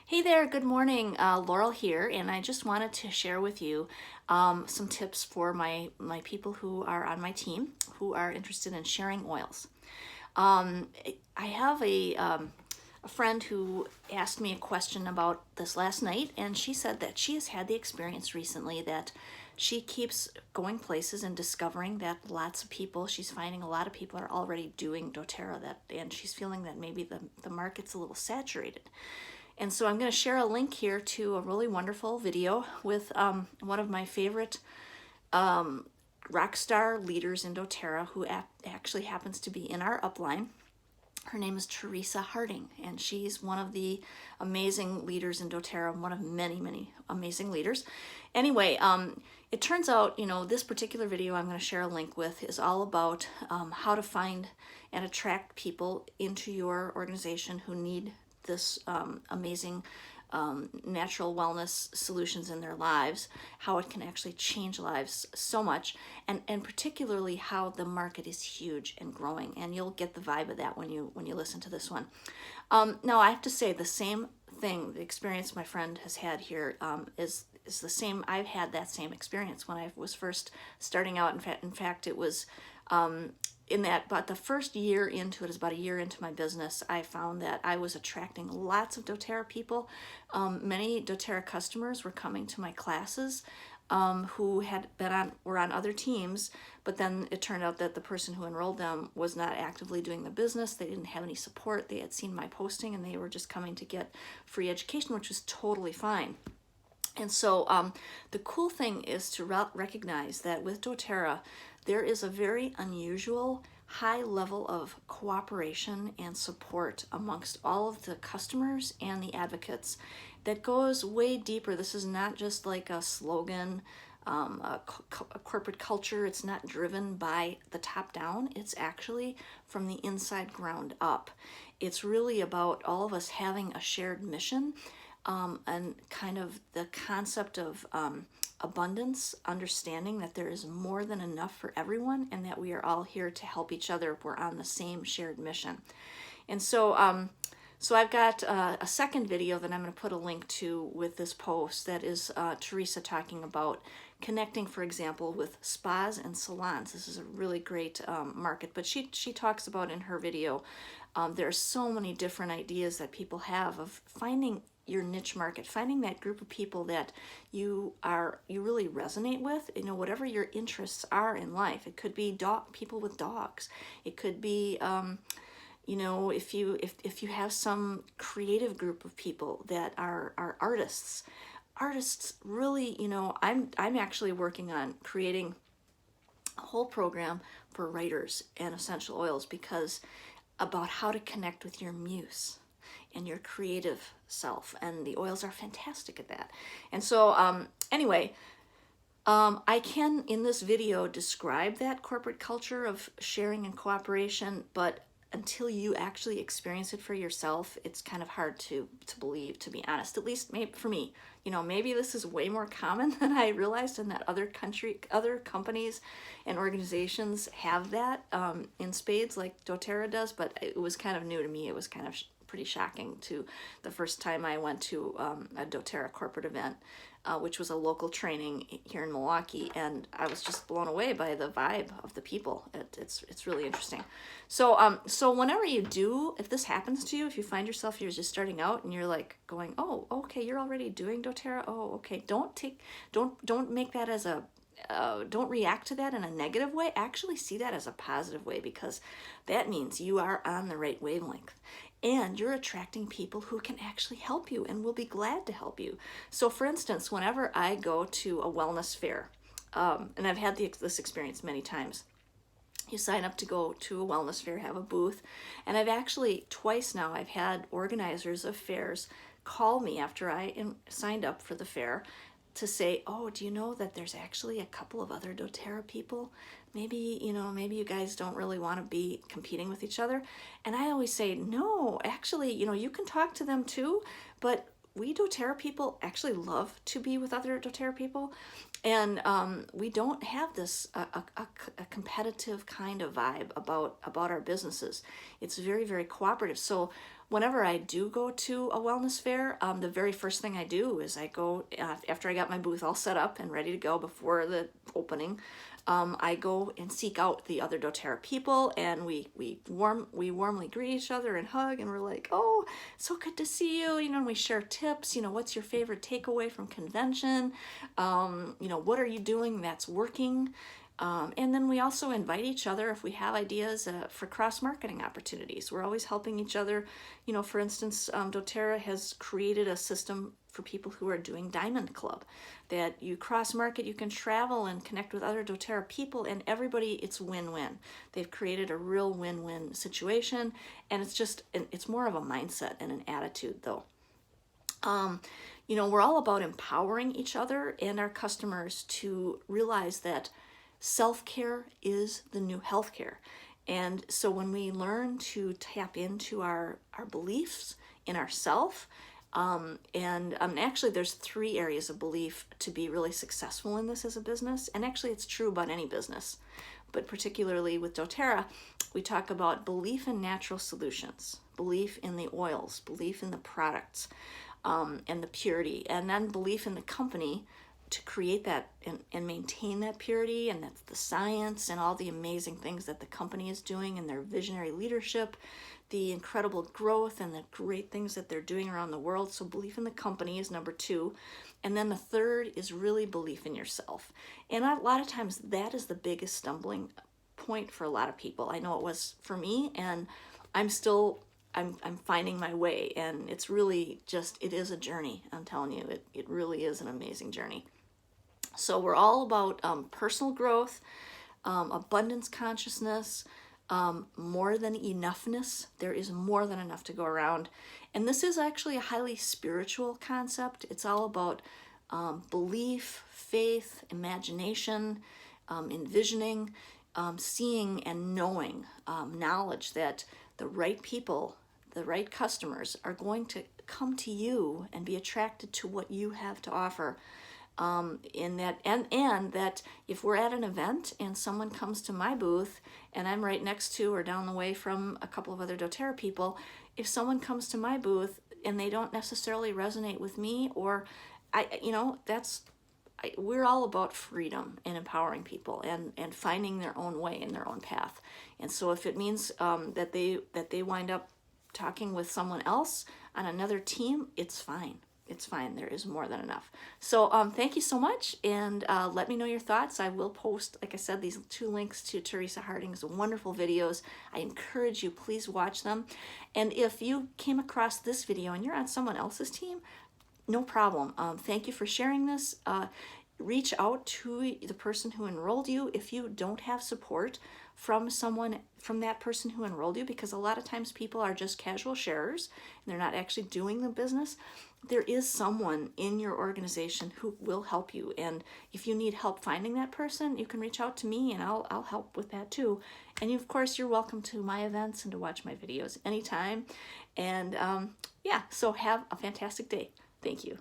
Hey there, good morning. Laurel here, and I just wanted to share with you some tips for my people who are on my team who are interested in sharing oils. Um, I have a friend who asked me a question about this last night, and she said that she has had the experience recently that she keeps going places and discovering that lots of people, she's finding a lot of people are already doing doTERRA, and she's feeling that maybe the market's a little saturated. And so I'm going to share a link here to a really wonderful video with one of my favorite rock star leaders in doTERRA who actually happens to be in our upline. Her name is Teresa Harding, and she's one of the amazing leaders in doTERRA, one of many, many amazing leaders. Anyway, it turns out, this particular video I'm going to share a link with is all about how to find and attract people into your organization who need this amazing natural wellness solutions in their lives, how it can actually change lives so much, and particularly how the market is huge and growing. And you'll get the vibe of that when you listen to this one. Now, I have to say the same thing, the experience my friend has had here is the same. I've had that same experience when I was first starting out. In fact, it was but the first year into it, is about a year into my business, I found that I was attracting lots of doTERRA people. Many doTERRA customers were coming to my classes who were on other teams, but then it turned out that the person who enrolled them was not actively doing the business. They didn't have any support. They had seen my posting and they were just coming to get free education, which was totally fine. And so the cool thing is to recognize that with doTERRA, there is a very unusual high level of cooperation and support amongst all of the customers and the advocates that goes way deeper. This is not just like a slogan, a corporate culture. It's not driven by the top down. It's actually from the inside ground up. It's really about all of us having a shared mission, and kind of the concept of abundance, understanding that there is more than enough for everyone and that we are all here to help each other if we're on the same shared mission. And so so I've got a second video that I'm going to put a link to with this post that is Teresa talking about connecting, for example, with spas and salons. This is a really great market, but she talks about in her video there are so many different ideas that people have of finding your niche market, finding that group of people that you really resonate with, whatever your interests are in life. It could be people with dogs. It could be if you have some creative group of people that are artists. Artists really, I'm actually working on creating a whole program for writers and essential oils, because about how to connect with your muse and your creative self, and the oils are fantastic at that. And so anyway, I can in this video describe that corporate culture of sharing and cooperation, but until you actually experience it for yourself, it's kind of hard to believe, to be honest. At least maybe for me, maybe this is way more common than I realized, and that other companies and organizations have that in spades like doTERRA does. But it was kind of new to me. It was kind of pretty shocking to the first time I went to a doTERRA corporate event, which was a local training here in Milwaukee, and I was just blown away by the vibe of the people. It's really interesting. So so whenever you do, if this happens to you, if you find yourself, you're just starting out and you're like going, oh, okay, you're already doing doTERRA. Oh, okay. Don't make that as a don't react to that in a negative way. Actually see that as a positive way, because that means you are on the right wavelength and you're attracting people who can actually help you and will be glad to help you. So for instance, whenever I go to a wellness fair, and I've had this experience many times, you sign up to go to a wellness fair, have a booth, and I've actually twice now, I've had organizers of fairs call me after I signed up for the fair to say, oh, do you know that there's actually a couple of other doTERRA people? Maybe you guys don't really want to be competing with each other. And I always say, no, actually, you can talk to them too, but we doTERRA people actually love to be with other doTERRA people. And we don't have this a competitive kind of vibe about our businesses. It's very, very cooperative. So whenever I do go to a wellness fair, the very first thing I do is I go, after I got my booth all set up and ready to go before the opening, I go and seek out the other doTERRA people, and we warmly greet each other and hug, and we're like, oh, so good to see you, and we share tips, what's your favorite takeaway from convention, what are you doing that's working, and then we also invite each other if we have ideas for cross-marketing opportunities. We're always helping each other. For instance, doTERRA has created a system for people who are doing Diamond Club, that you cross-market, you can travel and connect with other doTERRA people, and everybody, it's win-win. They've created a real win-win situation, and it's more of a mindset and an attitude, though. We're all about empowering each other and our customers to realize that self-care is the new healthcare. And so when we learn to tap into our beliefs in ourself, and actually there's 3 areas of belief to be really successful in this as a business, and actually it's true about any business, but particularly with doTERRA, we talk about belief in natural solutions, belief in the oils, belief in the products, and the purity, and then belief in the company to create that and maintain that purity, and that's the science and all the amazing things that the company is doing and their visionary leadership, the incredible growth and the great things that they're doing around the world. So belief in the company is number 2. And then the third is really belief in yourself. And a lot of times that is the biggest stumbling point for a lot of people. I know it was for me, and I'm finding my way, and it's really it is a journey. I'm telling you, it really is an amazing journey. So we're all about personal growth, abundance consciousness, more than enoughness. There is more than enough to go around. And this is actually a highly spiritual concept. It's all about belief, faith, imagination, envisioning, seeing and knowing, knowledge that the right people, the right customers are going to come to you and be attracted to what you have to offer. And that if we're at an event and someone comes to my booth and I'm right next to or down the way from a couple of other doTERRA people, if someone comes to my booth and they don't necessarily resonate with me, or we're all about freedom and empowering people and finding their own way and their own path. And so if it means that they wind up talking with someone else on another team, it's fine. It's fine. There is more than enough. So thank you so much, and let me know your thoughts. I will post, like I said, these 2 links to Teresa Harding's wonderful videos. I encourage you, please watch them. And if you came across this video and you're on someone else's team, no problem. Thank you for sharing this. Reach out to the person who enrolled you if you don't have support from that person who enrolled you, because a lot of times people are just casual sharers and they're not actually doing the business. There is someone in your organization who will help you, and if you need help finding that person, you can reach out to me and I'll help with that too. And of course, you're welcome to my events and to watch my videos anytime. And so have a fantastic day. Thank you.